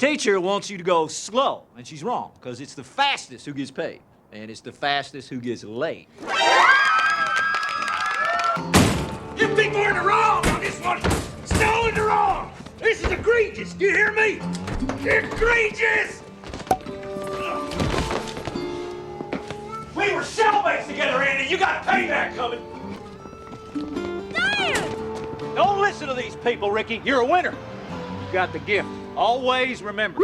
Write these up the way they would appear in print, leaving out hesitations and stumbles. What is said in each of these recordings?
teacher wants you to go slow, and she's wrong, because it's the fastest who gets paid, and it's the fastest who gets late. You people are in the wrong on this one! Still in the wrong! This is egregious, do you hear me? Egregious! We were cellmates together, Andy. You got payback coming. Damn! Don't listen to these people, Ricky. You're a winner. You got the gift. Always remember,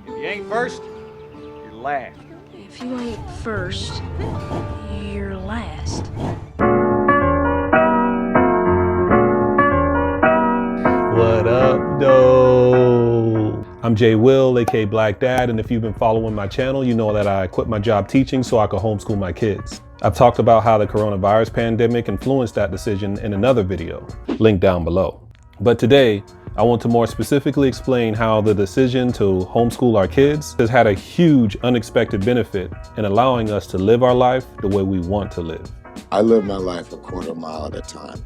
if you ain't first, you're last. If you ain't first, you're last. What up, though? I'm Jay Will, aka BlackDad, and if you've been following my channel, you know that I quit my job teaching so I could homeschool my kids. I've talked about how the coronavirus pandemic influenced that decision in another video, linked down below. But today, I want to more specifically explain how the decision to homeschool our kids has had a huge unexpected benefit in allowing us to live our life the way we want to live. I live my life a quarter mile at a time.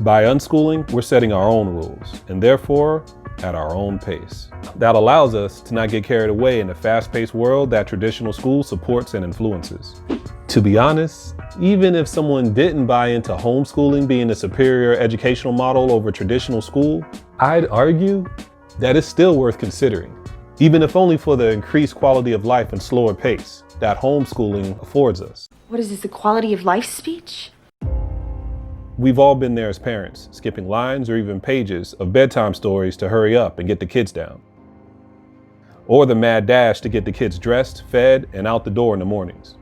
By unschooling, we're setting our own rules, and therefore, at our own pace. That allows us to not get carried away in the fast-paced world that traditional school supports and influences. To be honest, even if someone didn't buy into homeschooling being the superior educational model over traditional school, I'd argue that it's still worth considering, even if only for the increased quality of life and slower pace that homeschooling affords us. What is this, the quality of life speech? We've all been there as parents, skipping lines or even pages of bedtime stories to hurry up and get the kids down. Or the mad dash to get the kids dressed, fed, and out the door in the mornings.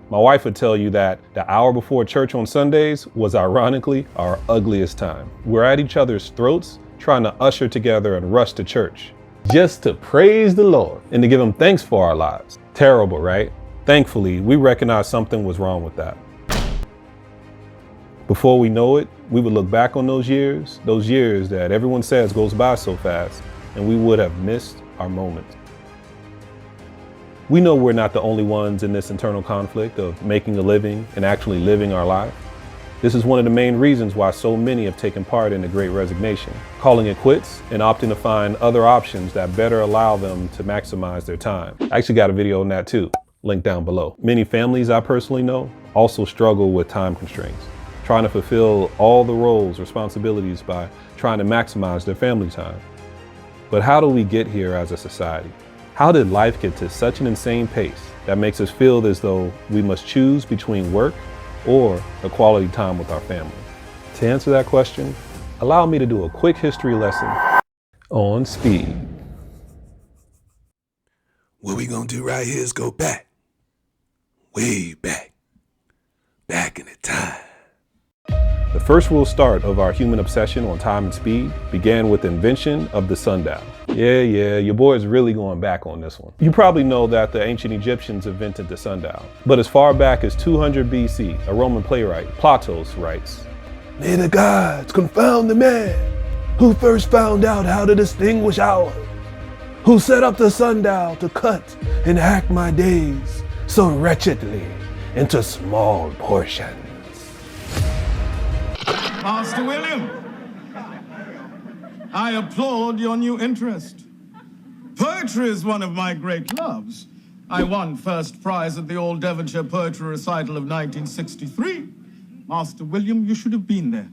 My wife would tell you that the hour before church on Sundays was ironically our ugliest time. We're at each other's throats trying to usher together and rush to church, just to praise the Lord and to give him thanks for our lives. Terrible, right? Thankfully, we recognized something was wrong with that. Before we know it, we would look back on those years that everyone says goes by so fast, and we would have missed our moment. We know we're not the only ones in this internal conflict of making a living and actually living our life. This is one of the main reasons why so many have taken part in the Great Resignation, calling it quits and opting to find other options that better allow them to maximize their time. I actually got a video on that too, linked down below. Many families I personally know also struggle with time constraints, trying to fulfill all the roles, responsibilities by trying to maximize their family time. But how do we get here as a society? How did life get to such an insane pace that makes us feel as though we must choose between work or a quality time with our family? To answer that question, allow me to do a quick history lesson on speed. What we gonna do right here is go back, way back in the time. The first real start of our human obsession on time and speed began with the invention of the sundial. Yeah, your boy is really going back on this one. You probably know that the ancient Egyptians invented the sundial. But as far back as 200 BC, a Roman playwright, Plato, writes, "May the gods confound the man who first found out how to distinguish hours, who set up the sundial to cut and hack my days so wretchedly into small portions." Master William, I applaud your new interest. Poetry is one of my great loves. I won first prize at the Old Devonshire Poetry Recital of 1963. Master William, you should have been there.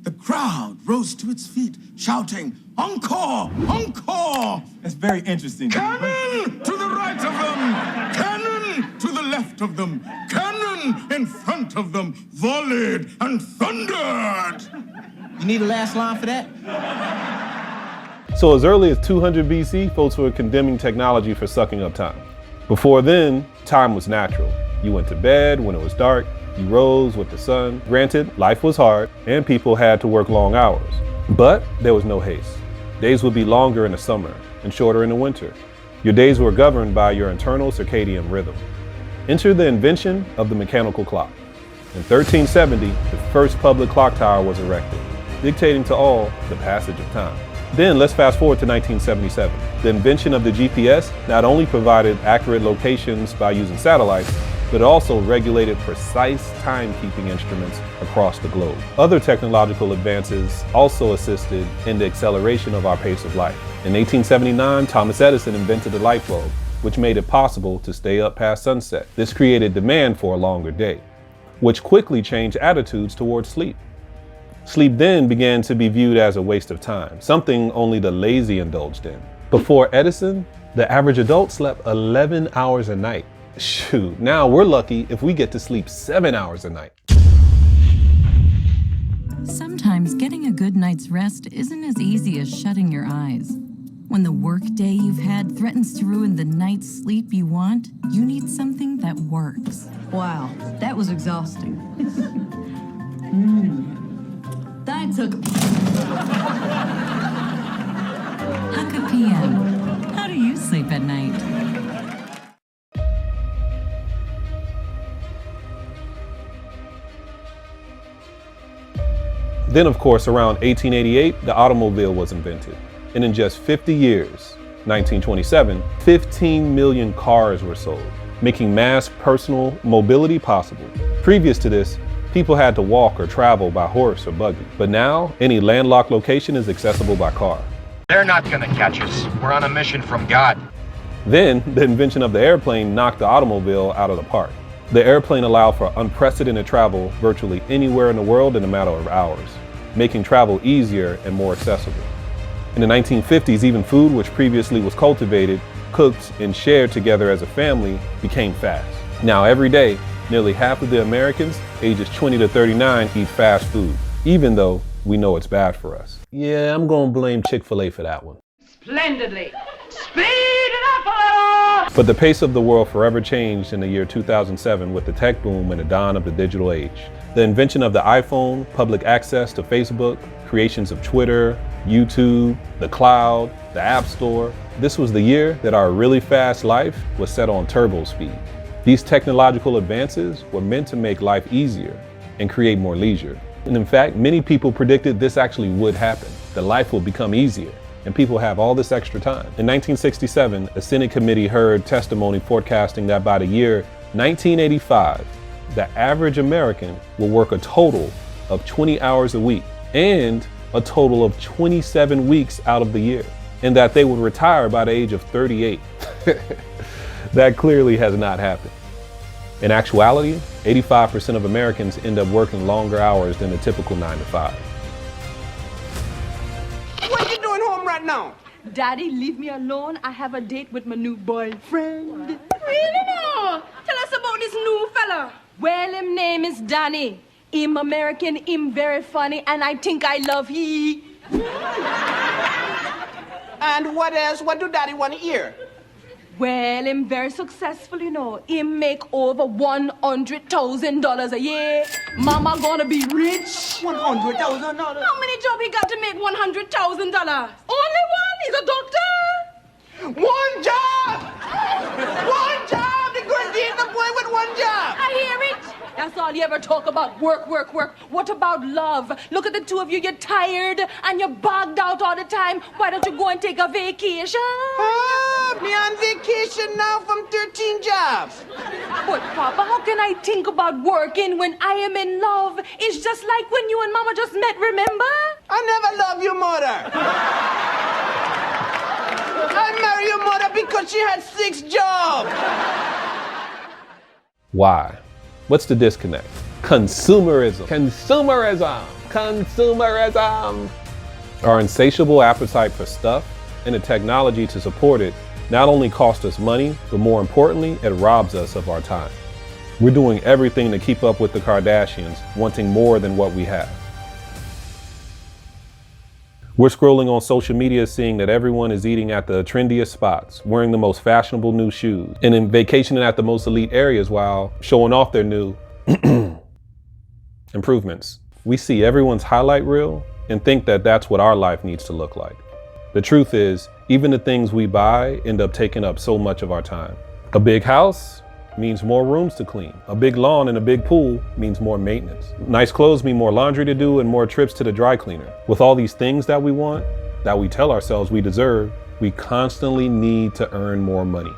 The crowd rose to its feet, shouting, "Encore! Encore!" That's very interesting. Cannon to the right of them! Cannon to the left of them! Cannon in front of them! Volleyed and thundered! You need a last line for that? So as early as 200 BC, folks were condemning technology for sucking up time. Before then, time was natural. You went to bed when it was dark, you rose with the sun. Granted, life was hard and people had to work long hours, but there was no haste. Days would be longer in the summer and shorter in the winter. Your days were governed by your internal circadian rhythm. Enter the invention of the mechanical clock. In 1370, the first public clock tower was erected, dictating to all the passage of time. Then let's fast forward to 1977. The invention of the GPS not only provided accurate locations by using satellites, but it also regulated precise timekeeping instruments across the globe. Other technological advances also assisted in the acceleration of our pace of life. In 1879, Thomas Edison invented the light bulb, which made it possible to stay up past sunset. This created demand for a longer day, which quickly changed attitudes towards sleep. Sleep then began to be viewed as a waste of time, something only the lazy indulged in. Before Edison, the average adult slept 11 hours a night. Shoot, now we're lucky if we get to sleep 7 hours a night. Sometimes getting a good night's rest isn't as easy as shutting your eyes. When the work day you've had threatens to ruin the night's sleep you want, you need something that works. Wow, that was exhausting. That took... Haka PM. How do you sleep at night? Then, of course, around 1888, the automobile was invented. And in just 50 years, 1927, 15 million cars were sold, making mass personal mobility possible. Previous to this, people had to walk or travel by horse or buggy. But now, any landlocked location is accessible by car. They're not gonna catch us. We're on a mission from God. Then, the invention of the airplane knocked the automobile out of the park. The airplane allowed for unprecedented travel virtually anywhere in the world in a matter of hours, making travel easier and more accessible. In the 1950s, even food which previously was cultivated, cooked, and shared together as a family became fast. Now every day, nearly half of the Americans ages 20 to 39 eat fast food, even though we know it's bad for us. Yeah, I'm gonna blame Chick-fil-A for that one. Splendidly. Speed it up a little! But the pace of the world forever changed in the year 2007 with the tech boom and the dawn of the digital age. The invention of the iPhone, public access to Facebook, creations of Twitter, YouTube, the cloud, the App Store. This was the year that our really fast life was set on turbo speed. These technological advances were meant to make life easier and create more leisure. And in fact, many people predicted this actually would happen, that life will become easier and people have all this extra time. In 1967, a Senate committee heard testimony forecasting that by the year 1985, the average American will work a total of 20 hours a week and a total of 27 weeks out of the year, and that they would retire by the age of 38. That clearly has not happened. In actuality, 85% of Americans end up working longer hours than the typical 9 to 5. What you doing home right now? Daddy, leave me alone. I have a date with my new boyfriend. Really no? Tell us about this new fella. Well, him name is Danny. Him American, him very funny, and I think I love he. And what else? What do Daddy want to hear? Well, him very successful, you know. Him make over $100,000 a year. Mama gonna be rich. $100,000? How many jobs he got to make $100,000? Only one? He's a doctor? One job! One job! They're going to get the boy with one job! I hear it. That's all you ever talk about, work, work, work. What about love? Look at the two of you, you're tired and you're bogged out all the time. Why don't you go and take a vacation? Me on vacation now from 13 jobs. But Papa, how can I think about working when I am in love? It's just like when you and Mama just met, remember? I never loved your mother. I married your mother because she had 6 jobs. Why? What's the disconnect? Consumerism. Consumerism. Consumerism. Our insatiable appetite for stuff and the technology to support it not only costs us money, but more importantly, it robs us of our time. We're doing everything to keep up with the Kardashians, wanting more than what we have. We're scrolling on social media seeing that everyone is eating at the trendiest spots, wearing the most fashionable new shoes, and in vacationing at the most elite areas while showing off their new improvements. We see everyone's highlight reel and think that that's what our life needs to look like. The truth is, even the things we buy end up taking up so much of our time. A big house means more rooms to clean. A big lawn and a big pool means more maintenance. Nice clothes mean more laundry to do and more trips to the dry cleaner. With all these things that we want, that we tell ourselves we deserve, we constantly need to earn more money.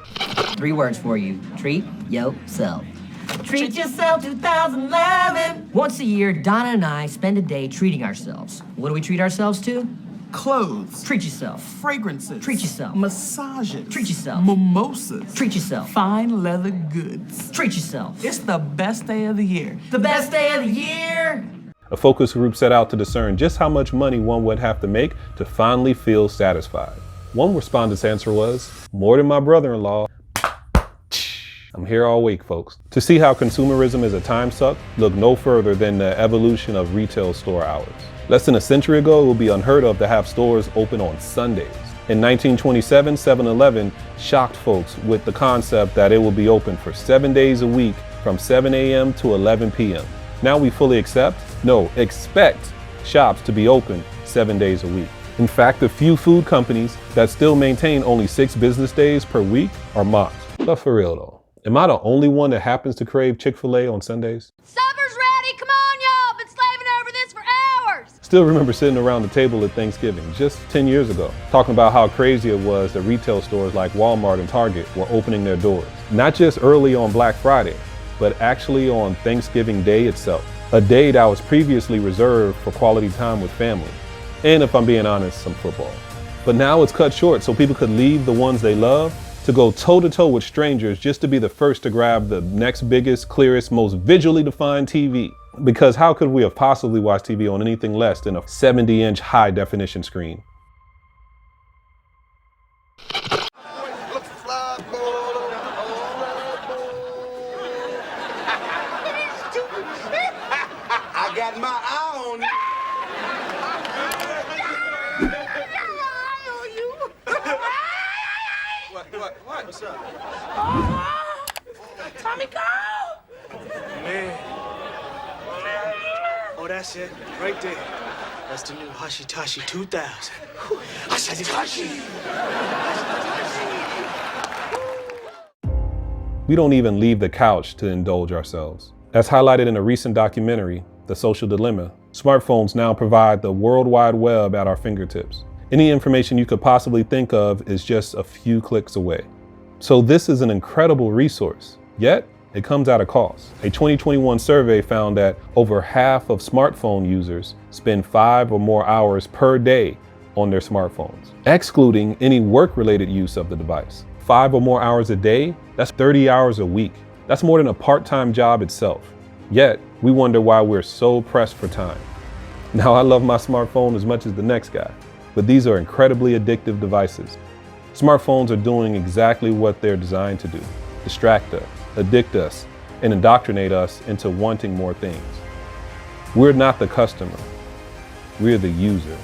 3 words for you. Treat yourself. Treat Yourself 2011. Once a year, Donna and I spend a day treating ourselves. What do we treat ourselves to? Clothes. Treat yourself. Fragrances. Treat yourself. Massages. Treat yourself. Mimosas. Treat yourself. Fine leather goods. Treat yourself. It's the best day of the year. The best day of the year. A focus group set out to discern just how much money one would have to make to finally feel satisfied. One respondent's answer was, more than my brother-in-law. I'm here all week, folks. To see how consumerism is a time suck, look no further than the evolution of retail store hours. Less than a century ago, it would be unheard of to have stores open on Sundays. In 1927, 7-Eleven shocked folks with the concept that it would be open for 7 days a week from 7 a.m. to 11 p.m. Now we fully expect shops to be open 7 days a week. In fact, the few food companies that still maintain only 6 business days per week are mocked. But for real though, am I the only one that happens to crave Chick-fil-A on Sundays? Supper's ready. Come on, y'all. Been slaving over this for hours. Still remember sitting around the table at Thanksgiving just 10 years ago, talking about how crazy it was that retail stores like Walmart and Target were opening their doors. Not just early on Black Friday, but actually on Thanksgiving Day itself. A day that was previously reserved for quality time with family. And if I'm being honest, some football. But now it's cut short so people could leave the ones they love to go toe-to-toe with strangers just to be the first to grab the next biggest, clearest, most visually defined TV. Because how could we have possibly watched TV on anything less than a 70-inch high-definition screen? I got my eye on you. What? What's up? Oh, Tommy girl! Man. Oh, that's it. Right there. That's the new Hashitashi 2000. Hashitashi! We don't even leave the couch to indulge ourselves. As highlighted in a recent documentary, The Social Dilemma, smartphones now provide the World Wide Web at our fingertips. Any information you could possibly think of is just a few clicks away. So this is an incredible resource, yet it comes at a cost. A 2021 survey found that over half of smartphone users spend 5 or more hours per day on their smartphones, excluding any work-related use of the device. 5 or more hours a day, that's 30 hours a week. That's more than a part-time job itself. Yet, we wonder why we're so pressed for time. Now, I love my smartphone as much as the next guy, but these are incredibly addictive devices. Smartphones are doing exactly what they're designed to do: distract us, addict us, and indoctrinate us into wanting more things. We're not the customer, we're the user.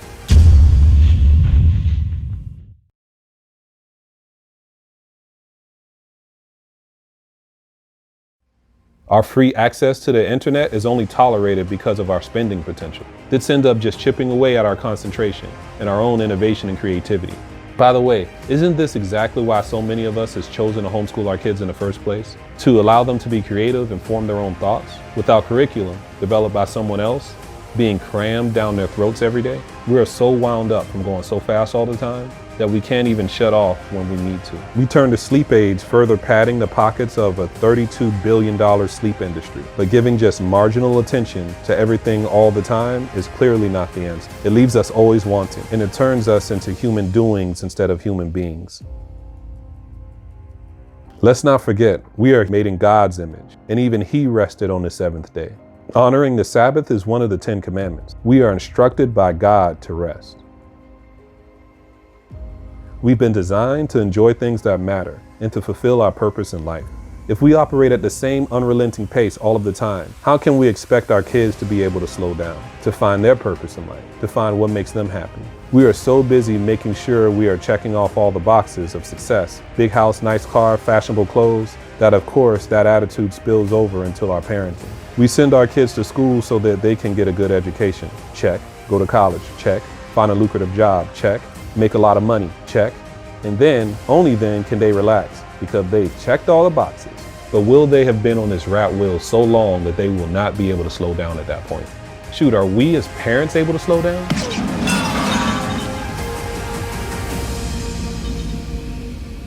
Our free access to the internet is only tolerated because of our spending potential. This ends up just chipping away at our concentration and our own innovation and creativity. By the way, isn't this exactly why so many of us has chosen to homeschool our kids in the first place? To allow them to be creative and form their own thoughts without curriculum developed by someone else being crammed down their throats every day? We are so wound up from going so fast all the time that we can't even shut off when we need to. We turn to sleep aids, further padding the pockets of a $32 billion sleep industry. But giving just marginal attention to everything all the time is clearly not the answer. It leaves us always wanting, and it turns us into human doings instead of human beings. Let's not forget, we are made in God's image, and even He rested on the 7th day. Honoring the Sabbath is one of the 10 commandments. We are instructed by God to rest. We've been designed to enjoy things that matter and to fulfill our purpose in life. If we operate at the same unrelenting pace all of the time, how can we expect our kids to be able to slow down, to find their purpose in life, to find what makes them happy? We are so busy making sure we are checking off all the boxes of success, big house, nice car, fashionable clothes, that of course that attitude spills over into our parenting. We send our kids to school so that they can get a good education, check. Go to college, check. Find a lucrative job, check. Make a lot of money, check. And then, only then can they relax because they've checked all the boxes. But will they have been on this rat wheel so long that they will not be able to slow down at that point? Shoot, are we as parents able to slow down?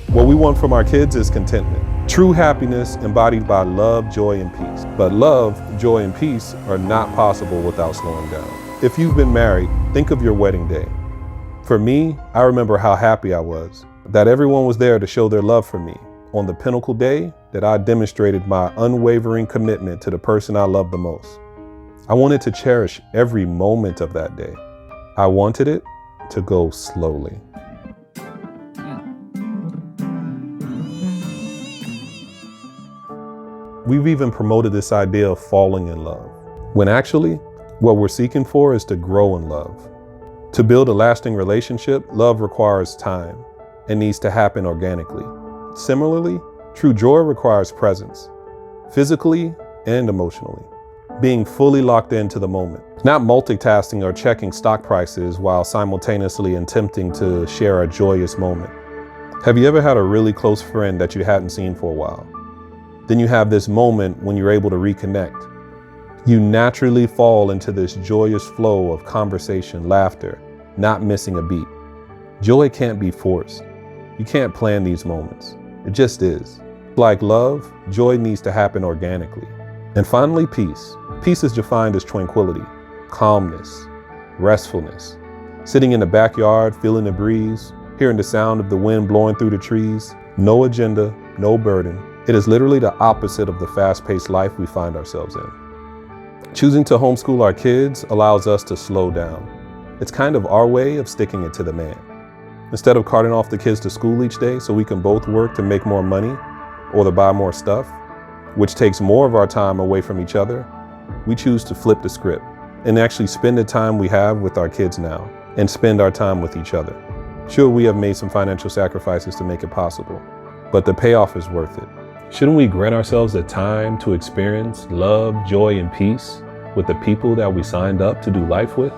What we want from our kids is contentment, True happiness embodied by love, joy, and peace. But love, joy, and peace are not possible without slowing down. If you've been married, think of your wedding day. For me, I remember how happy I was that everyone was there to show their love for me on the pinnacle day that I demonstrated my unwavering commitment to the person I loved the most. I wanted to cherish every moment of that day. I wanted it to go slowly. We've even promoted this idea of falling in love, when actually, what we're seeking for is to grow in love. To build a lasting relationship, love requires time and needs to happen organically. Similarly, true joy requires presence, physically and emotionally. Being fully locked into the moment, not multitasking or checking stock prices while simultaneously attempting to share a joyous moment. Have you ever had a really close friend that you hadn't seen for a while? Then you have this moment when you're able to reconnect. You naturally fall into this joyous flow of conversation, laughter, not missing a beat. Joy can't be forced. You can't plan these moments. It just is. Like love, joy needs to happen organically. And finally, peace. Peace is defined as tranquility, calmness, restfulness. Sitting in the backyard, feeling the breeze, hearing the sound of the wind blowing through the trees, no agenda, no burden. It is literally the opposite of the fast-paced life we find ourselves in. Choosing to homeschool our kids allows us to slow down. It's kind of our way of sticking it to the man. Instead of carting off the kids to school each day so we can both work to make more money or to buy more stuff, which takes more of our time away from each other, we choose to flip the script and actually spend the time we have with our kids now and spend our time with each other. Sure, we have made some financial sacrifices to make it possible, but the payoff is worth it. Shouldn't we grant ourselves the time to experience love, joy, and peace with the people that we signed up to do life with?